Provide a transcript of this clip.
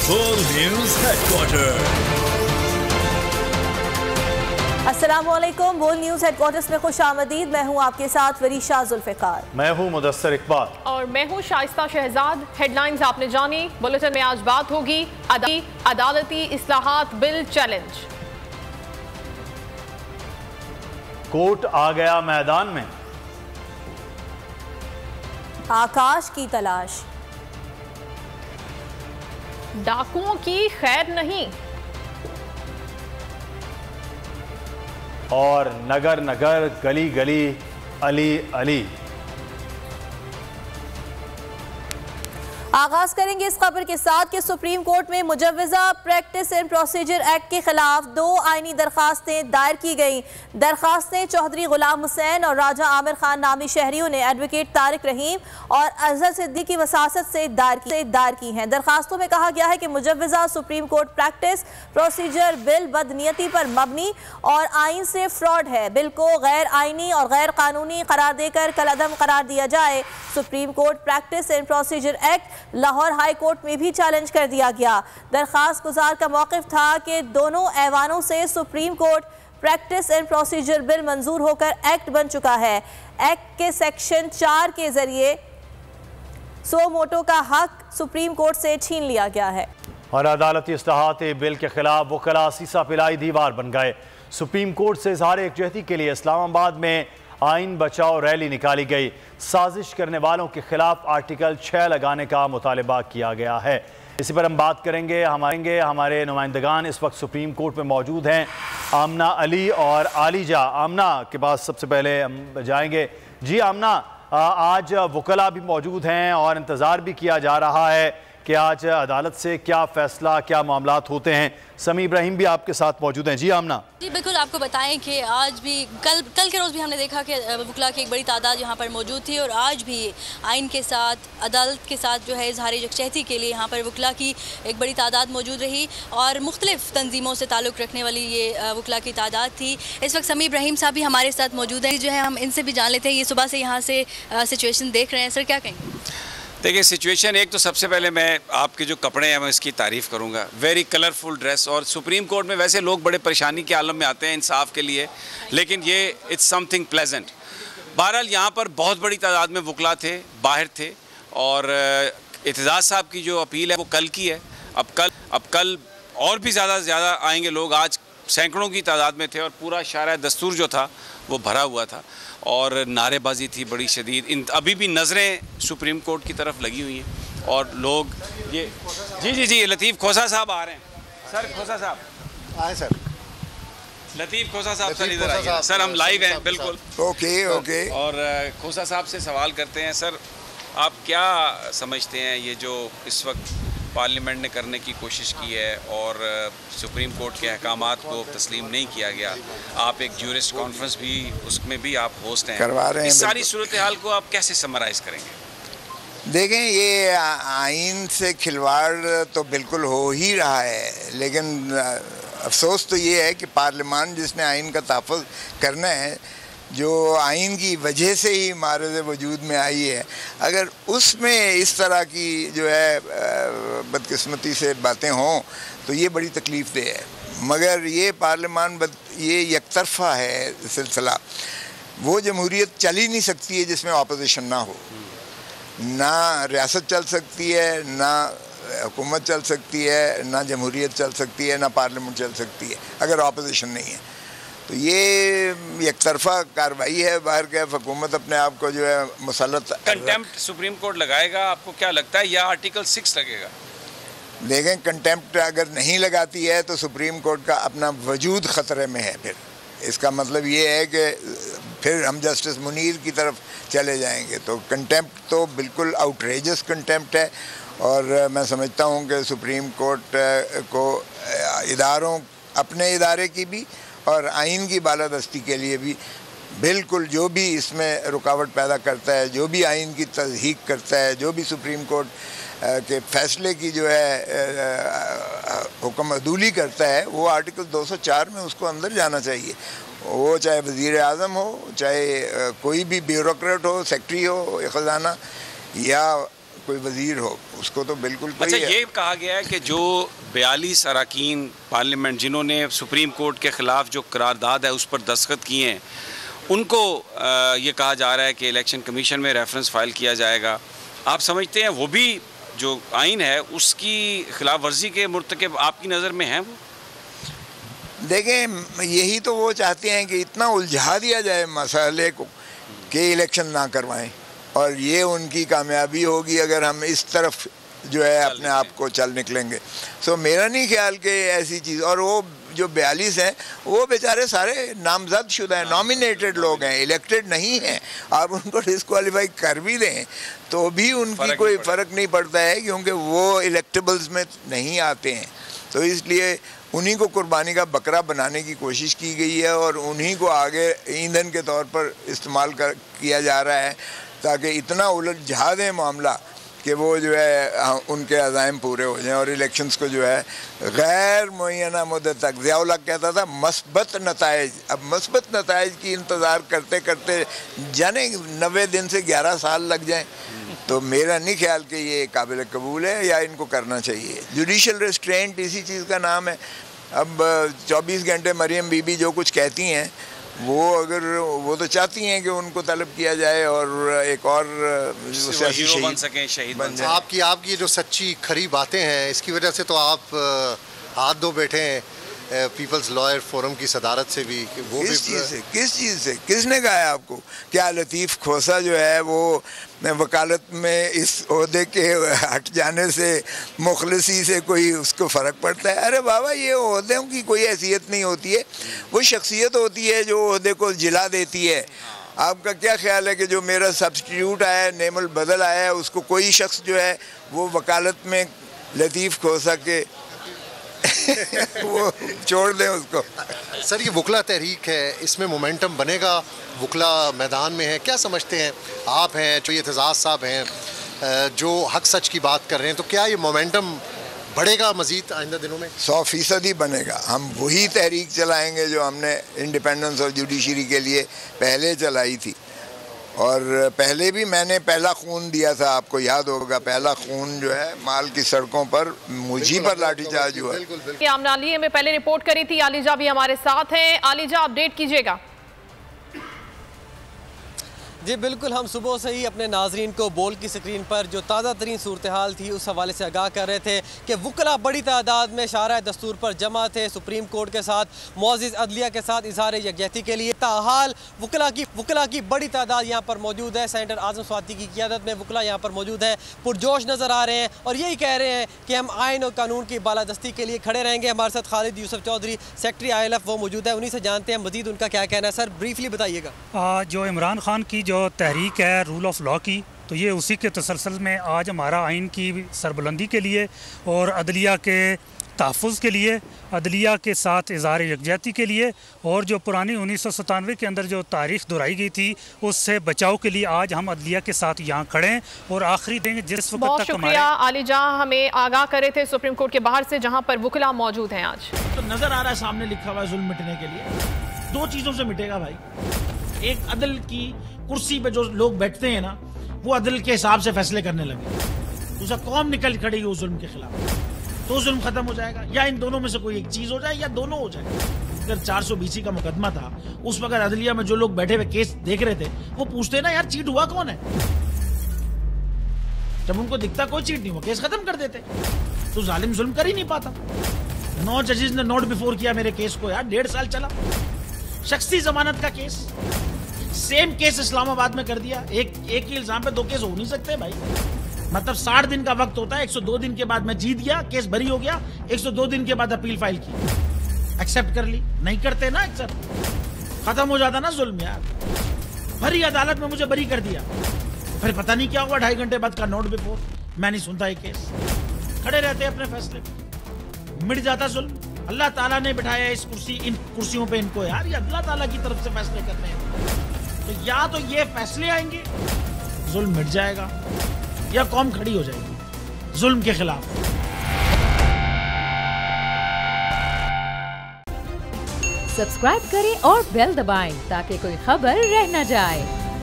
World News Headquarters। अस्सलामुअलैकुम। बोल news headquarters में खुश आमदीद। मैं हूँ आपके साथ वरीशा जुल्फ़िकार। मैं हूँ मुदस्सर इकबाल और मैं हूँ शाइस्ता शहजाद। हेडलाइंस आपने जानी। बुलेटिन में आज बात होगी अदालती इस्लाहात बिल चैलेंज। कोर्ट आ गया मैदान में। आकाश की तलाश। डाकुओं की खैर नहीं। और नगर नगर गली गली अली अली। आगाज करेंगे इस खबर के साथ कि सुप्रीम कोर्ट में मुजव्वजा प्रैक्टिस एंड प्रोसीजर एक्ट के खिलाफ 2 आईनी दरखास्तें दायर की गईं। दरखास्तें चौधरी गुलाम हुसैन और राजा आमिर खान नामी शहरियों ने एडवोकेट तारिक रहीम और अजहर सिद्दीकी की वसासत से दायर की हैं। दरखास्तों में कहा गया है कि मुजव्वजा Supreme Court practice procedure bill बदनीयती पर मबनी और आइन से फ्रॉड है। बिल को गैर आइनी और गैर कानूनी करार देकर कलअदम करार दिया जाए। Supreme Court practice and procedure act Lahore high court में भी चैलेंज कर दिया गया। दरखास्त गुजार का मौक़िफ़ था कि दोनों ऐवानों से supreme Court practice and procedure bill मंजूर होकर एक्ट बन चुका है। एक्ट के सेक्शन 4 के जरिए सो मोटो का हक सुप्रीम कोर्ट से छीन लिया गया है। और अदालती इस्लाहात बिल के खिलाफ वकला सीसा पिलाई दीवार बन गए। सुप्रीम कोर्ट से इज़हार एकजहती के लिए इस्लामाबाद में आइन बचाओ रैली निकाली गई। साजिश करने वालों के खिलाफ आर्टिकल 6 लगाने का मुतालबा किया गया है। इसी पर हम बात करेंगे। हमारे नुमाइंदगान इस वक्त सुप्रीम कोर्ट में मौजूद हैं। आमना अली और आलिजा। आमना के पास सबसे पहले हम जाएंगे। जी आमना, आज वकला भी मौजूद हैं और इंतज़ार भी किया जा रहा है कि आज अदालत से क्या फ़ैसला, क्या मामलात होते हैं। समी इब्राहिम भी आपके साथ मौजूद हैं। जी आमना। जी बिल्कुल, आपको बताएं कि आज भी कल के रोज़ भी हमने देखा कि वकला की एक बड़ी तादाद यहाँ पर मौजूद थी और आज भी आइन के साथ, अदालत के साथ जो है इज़हार यकजहती के लिए यहाँ पर वकला की एक बड़ी तादाद मौजूद रही और मुख्तलिफ़ तंजीमों से ताल्लुक़ रखने वाली ये वकला की तादाद थी। इस वक्त समी इब्राहिम साहब भी हमारे साथ मौजूद हैं। जो है हम इनसे भी जान लेते हैं, ये सुबह से यहाँ से सिचुएशन देख रहे हैं। सर क्या कहेंगे? देखिए सिचुएशन, एक तो सबसे पहले मैं आपके जो कपड़े हैं मैं इसकी तारीफ़ करूंगा। Very colourful dress. और सुप्रीम कोर्ट में वैसे लोग बड़े परेशानी के आलम में आते हैं इंसाफ के लिए, लेकिन ये इट्स समथिंग प्लेजेंट। बहरहाल यहाँ पर बहुत बड़ी तादाद में वकला थे, बाहर थे और एतजाज़ साहब की जो अपील है वो कल की है। अब कल और भी ज़्यादा आएंगे लोग। आज सैकड़ों की तादाद में थे और पूरा शारा दस्तूर जो था वो भरा हुआ था और नारेबाजी थी बड़ी शदीद। अभी भी नज़रें सुप्रीम कोर्ट की तरफ लगी हुई हैं और लोग ये जी लतीफ़ खोसा साहब आ रहे हैं। सर खोसा साहब आए। सर लतीफ़ खोसा साहब सर इधर आइए। सर हम लाइव हैं बिल्कुल। ओके। और खोसा साहब से सवाल करते हैं। सर आप क्या समझते हैं ये जो इस वक्त पार्लियामेंट ने करने की कोशिश की है और सुप्रीम कोर्ट के अहकामात को तस्लीम नहीं किया गया, आप एक ज्यूरिस्ट कॉन्फ्रेंस भी उसमें भी आप होस्ट हैं, करवा रहे हैं। इस सारी सूरत हाल को आप कैसे समराइज़ करेंगे? देखें, ये आइन से खिलवाड़ तो बिल्कुल हो ही रहा है, लेकिन अफसोस तो ये है कि पार्लियामान जिसने आइन का तहफ़्फ़ुज़ करना है, जो आइन की वजह से ही मारज़ वजूद में आई है, अगर उसमें इस तरह की जो है बदकिस्मती से बातें हों तो ये बड़ी तकलीफ़देह है। मगर ये पार्लियामान ये यकतरफ़ा है सिलसिला। वो जमहूरियत चल ही नहीं सकती है जिसमें अपोजिशन ना हो। ना रियासत चल सकती है, ना हुकूमत चल सकती है, ना जमहूरियत चल सकती है, ना पार्लियामेंट चल सकती है अगर अपोजिशन नहीं है। तो ये एक तरफा कार्रवाई है। बाहर के हुकूमत अपने आप को जो है मुसल्लत। कंटेम्प्ट सुप्रीम कोर्ट लगाएगा आपको क्या लगता है, या आर्टिकल 6 लगेगा? देखें, कंटेम्प्ट अगर नहीं लगाती है तो सुप्रीम कोर्ट का अपना वजूद ख़तरे में है। फिर इसका मतलब ये है कि फिर हम जस्टिस मुनीर की तरफ चले जाएंगे। तो कंटेम्प्ट तो बिल्कुल आउटरेजस कंटेम्प्ट है और मैं समझता हूँ कि सुप्रीम कोर्ट को इदारों, अपने इदारे की भी और आइन की बालादस्ती के लिए भी बिल्कुल जो भी इसमें रुकावट पैदा करता है, जो भी आइन की तज़हीक करता है, जो भी सुप्रीम कोर्ट के फ़ैसले की जो है हुक्म अदूली करता है, वो आर्टिकल 204 में उसको अंदर जाना चाहिए। वो चाहे वज़ीर आज़म हो, चाहे कोई भी ब्यूरोक्रेट हो, सेक्रेटरी हो ख़जाना, या कोई वजीर हो, उसको तो बिल्कुल कोई अच्छा, ये कहा गया है कि जो 42 अरकान पार्लियामेंट जिन्होंने सुप्रीम कोर्ट के ख़िलाफ़ जो करारदाद है उस पर दस्तखत किए हैं, उनको ये कहा जा रहा है कि इलेक्शन कमीशन में रेफरेंस फाइल किया जाएगा। आप समझते हैं वो भी जो आइन है उसकी खिलाफ वर्जी के मुर्तकब आपकी नज़र में है? वो देखें, यही तो वो चाहते हैं कि इतना उलझा दिया जाए मसले को कि इलेक्शन ना करवाएं, और ये उनकी कामयाबी होगी अगर हम इस तरफ जो है अपने आप को चल निकलेंगे। सो मेरा नहीं ख्याल कि ऐसी चीज़, और वो जो 42 हैं वो बेचारे सारे नामजद शुदा हैं, नॉमिनेटेड लोग हैं, इलेक्टेड नहीं हैं। आप उनको डिस्क्वालीफाई कर भी दें तो भी उनकी कोई फ़र्क नहीं पड़ता है, क्योंकि वो इलेक्टेबल्स में नहीं आते हैं। तो इसलिए उन्हीं को कुर्बानी का बकरा बनाने की कोशिश की गई है और उन्हीं को आगे ईंधन के तौर पर इस्तेमाल किया जा रहा है, ताकि इतना उलझा दें मामला कि वो जो है उनके अज़ाइम पूरे हो जाएं और इलेक्शंस को जो है गैर मुअय्यना मुद्दत तक, ज़िया-उल-हक कहता था मस्बत नताइज, अब मस्बत नताइज की इंतज़ार करते करते जाने 90 दिन से 11 साल लग जाएं, तो मेरा नहीं ख्याल कि ये काबिल कबूल है या इनको करना चाहिए। जुडिशल रेस्ट्रेंट इसी चीज़ का नाम है। अब 24 घंटे मरियम बीबी जो कुछ कहती हैं वो, अगर वो तो चाहती हैं कि उनको तलब किया जाए और एक और हीरो बन सकें, शहीद बन जाए। आपकी जो सच्ची खरी बातें हैं, इसकी वजह से तो आप हाथ धो बैठे हैं पीपल्स लॉयर फोरम की सदारत से भी। वो किस चीज़ से किसने कहा है आपको? क्या लतीफ़ खोसा जो है वो वकालत में इस ओहदे के हट जाने से मुखलसी से कोई उसको फ़र्क पड़ता है? अरे बाबा, ये ओहदों की कोई हैसियत नहीं होती है, वो शख्सियत होती है जो ओहदे को जिला देती है। आपका क्या ख्याल है कि जो मेरा सब्स्टिट्यूट आया है, नेमुल बदल आया है, उसको कोई शख्स जो है वो वकालत में लतीफ़ खोसा के वो छोड़ दें उसको? सर, ये वकला तहरीक है, इसमें मोमेंटम बनेगा, वकला मैदान में है, क्या समझते हैं आप? हैं जो ये एतजाज़ साहब हैं जो हक सच की बात कर रहे हैं, तो क्या ये मोमेंटम बढ़ेगा मज़ीद आइंदा दिनों में? 100% ही बनेगा। हम वही तहरीक चलाएंगे जो हमने इंडिपेंडेंस और जुडिशरी के लिए पहले चलाई थी, और पहले भी मैंने पहला खून दिया था, आपको याद होगा। पहला खून जो है माल की सड़कों पर मुझी पर लाठीचार्ज हुआ। आमना अली में पहले रिपोर्ट करी थी, आलिजा भी हमारे साथ हैं। आलिजा, अपडेट कीजिएगा। जी बिल्कुल, हम सुबह से ही अपने नाजरीन को बोल की स्क्रीन पर जो ताज़ा तरीन सूरत हाल थी उस हवाले से आगाह कर रहे थे कि वकला बड़ी तादाद में शारा दस्तूर पर जमा थे, सुप्रीम कोर्ट के साथ, मुअज़्ज़िज़ अदलिया के साथ इज़हार यकजहती के लिए। ताहाल वकला की बड़ी तादाद यहाँ पर मौजूद है। सेनेटर आज़म स्वाति की क़ियादत में वकला यहाँ पर मौजूद है, पुरजोश नज़र आ रहे हैं और यही कह रहे हैं कि हम आइन और कानून की बालादस्ती के लिए खड़े रहेंगे। हमारे साथ खालिद यूसुफ चौधरी, सेक्रेटरी ILF, वो मौजूद है, उन्हीं से जानते हैं मज़ीद उनका क्या कहना है। सर, ब्रीफली बताइएगा। जो इमरान खान की जो तहरीक है रूल ऑफ लॉ की, तो ये उसी के तसलसल में आज हमारा आइन की सरबुलंदी के लिए और अदलिया के तहफ़्फ़ुज़ के लिए, अदलिया के साथ इज़हार यकजहती के लिए, और जो पुरानी 1997 के अंदर जो तारीख़ दोहराई गई थी उससे बचाव के लिए आज हम अदलिया के साथ यहाँ खड़े हैं और आखिरी देंगे जिस वक्त बहुत तक शुक्रिया आलिजा, हमें आगाह करे थे सुप्रीम कोर्ट के बाहर से जहाँ पर वकला मौजूद हैं। आज तो नज़र आ रहा है सामने लिखा हुआ है जुल्म मिटने के लिए। दो चीज़ों से मिटेगा भाई, एक अदल की कुर्सी पे जो लोग बैठते हैं ना, वो अदल के हिसाब से फैसले करने लगे, दूसरा कौम निकल खड़ेगी उस जुल्म के खिलाफ, तो जुल्म खत्म हो जाएगा। या इन दोनों में से कोई एक चीज हो जाए या दोनों हो जाए। अगर 420 का मुकदमा था, उस वक्त अदलिया में जो लोग बैठे हुए केस देख रहे थे वो पूछते ना, यार चीट हुआ कौन है? जब उनको दिखता कोई चीट नहीं हुआ, केस खत्म कर देते। तो जालिम जुल्म कर ही नहीं पाता। 9 जजेस ने नोट बिफोर किया मेरे केस को, यार 1.5 साल चला। शख्सी जमानत का केस, सेम केस इस्लामाबाद में कर दिया। एक ही इल्जाम पे 2 केस हो नहीं सकते भाई। मतलब 60 दिन का वक्त होता है, 102 दिन के बाद मैं जीत गया, केस बरी हो गया, 102 दिन के बाद अपील फाइल की, एक्सेप्ट कर ली। नहीं करते ना एक्सेप्ट, खत्म हो जाता ना जुल्म यार। भरी अदालत में मुझे बरी कर दिया, फिर पता नहीं क्या हुआ, 2.5 घंटे बाद का नोट बिफोर, मैं नहीं सुनता ये केस। खड़े रहते अपने फैसले पे, मिट जाता जुल्म। अल्लाह ताला ने बिठाया इन कुर्सियों पे इनको यार, ये अल्लाह ताला की तरफ से फैसले करने हैं। तो या तो ये फैसले आएंगे, जुल्म मिट जाएगा, या कौम खड़ी हो जाएगी जुल्म के खिलाफ। सब्सक्राइब करें और बेल दबाएं ताकि कोई खबर रह न जाए।